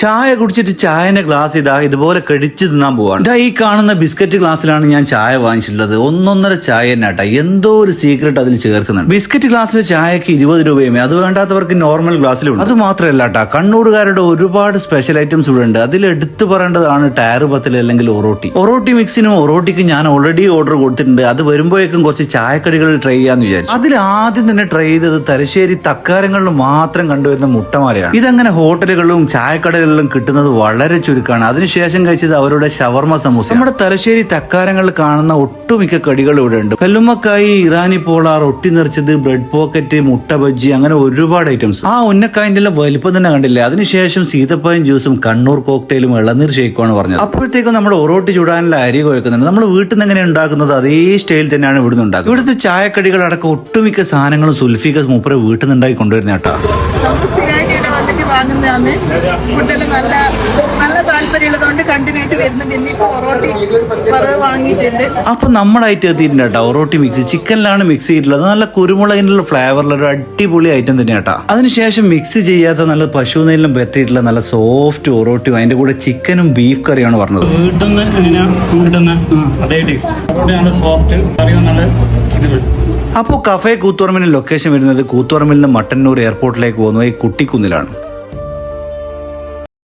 ചായ കുടിച്ചിട്ട് ചായന്റെ ഗ്ലാസ് ഇതുപോലെ കടിച്ചു തിന്നാൻ പോവാണ്. ഈ കാണുന്ന ബിസ്ക്കറ്റ് ഗ്ലാസ്സിലാണ് ഞാൻ ചായ വാങ്ങിച്ചിട്ടുള്ളത്. 1.5 ചായ തന്നെ കേട്ടാ. എന്തോ ഒരു സീക്രട്ട് അതിൽ ചേർക്കുന്നുണ്ട്. ബിസ്ക്കറ്റ് ഗ്ലാസ്സിലെ ചായക്ക് 20 രൂപയുമേ. അത് വേണ്ടാത്തവർക്ക് നോർമൽ ഗ്ലാസ്സിലുണ്ട്. അത് മാത്രമല്ല കേട്ടാ, കണ്ണൂരുകാരുടെ ഒരുപാട് സ്പെഷ്യൽ ഐറ്റംസ് ഇവിടെ ഉണ്ട്. അതിൽ എടുത്തു പറയേണ്ടതാണ് ടയർ പത്തൽ അല്ലെങ്കിൽ ഒറോട്ടി മിക്സിനും ഒറോട്ടിക്കും ഞാൻ ഓൾറെഡി ഓർഡർ കൊടുത്തിട്ടുണ്ട്. അത് വരുമ്പോഴേക്കും കുറച്ച് ചായക്കടികൾ ട്രൈ ചെയ്യാന്ന് വിചാരിച്ചു. അതിൽ ആദ്യം തന്നെ ട്രൈ ചെയ്തത് തലശ്ശേരി തക്കാരങ്ങളിൽ മാത്രം കണ്ടുവരുന്ന മുട്ടമാലയാണ്. ഇതങ്ങനെ ഹോട്ടലുകളിലും ചായക്കടകളിലും കിട്ടുന്നത് വളരെ ചുരുക്കമാണ്. അതിനുശേഷം കഴിച്ചത് അവരുടെ ഷവർമ സമൂസ. നമ്മുടെ തലശ്ശേരി തക്കാരങ്ങളിൽ കാണുന്ന ഒട്ടുമിക്ക കടികൾ ഇവിടെ ഉണ്ട്. കല്ലുമ്മക്കായി, ഇറാനി പോള, റൊട്ടി നിറച്ചത്, ബ്രെഡ് പോക്കറ്റ്, മുട്ട ബജ്ജി, അങ്ങനെ ഒരുപാട് ഐറ്റംസ്. ആ ഉന്നക്കായന്റെ എല്ലാം വലിപ്പം തന്നെ കണ്ടില്ലേ. അതിനുശേഷം സീതപ്പഴം ജ്യൂസും കണ്ണൂർ കോക്ടെയിലും ഇളനീർ ഷേക്കുമാണ് പറഞ്ഞത്. അപ്പോഴത്തേക്കും നമ്മുടെ ഒറോട്ടി ചൂടാനുള്ള അരി കുഴക്കുന്നുണ്ട്. നമ്മൾ വീട്ടിൽ നിന്ന് എങ്ങനെ ഉണ്ടാക്കുന്നത് അതേ സ്റ്റൈൽ തന്നെയാണ് ഇവിടുന്ന് ഉണ്ടാക്കുന്നത്. ഇവിടുത്തെ ചായക്കടികൾ അടക്കം ഒട്ടുമിക്ക സാധനങ്ങളും സുൽഫിക മൂപ്പരെ വീട്ടിൽ നിന്ന് ഉണ്ടാക്കി കൊണ്ടുവരുന്ന കേട്ടാ. വാങ്ങുന്നതാണ് ഫുഡെല്ലാം നല്ല താല്പര്യമുള്ളതുകൊണ്ട് കണ്ടിന്യൂട്ട് വരുന്നുണ്ട്. ഇന്നിപ്പോ ഒറോട്ടി വാങ്ങിയിട്ടുണ്ട്. അപ്പൊ നമ്മളായിട്ട് എത്തിയിട്ടുണ്ട് കേട്ടോ. ഒറോട്ടി മിക്സ് ചിക്കനിലാണ് മിക്സ് ചെയ്തിട്ടുള്ളത്. നല്ല കുരുമുളകിനുള്ള ഫ്ലേവറിലുള്ള ഒരു അടിപൊളി ഐറ്റം തന്നെ കേട്ടോ. അതിനുശേഷം മിക്സ് ചെയ്യാത്ത നല്ല പശു നെല്ലും പറ്റിയിട്ടുള്ള നല്ല സോഫ്റ്റ് ഒറോട്ടിയും അതിന്റെ കൂടെ ചിക്കനും ബീഫ് കറിയാണ് പറഞ്ഞത്. അപ്പോൾ കഫേ കൂത്തുപറമ്പിന്റെ ലൊക്കേഷൻ വരുന്നത് കൂത്തുപറമ്പിൽ നിന്ന് മട്ടന്നൂർ എയർപോർട്ടിലേക്ക് പോകുന്ന ഈ കുട്ടിക്കുന്നിലാണ്.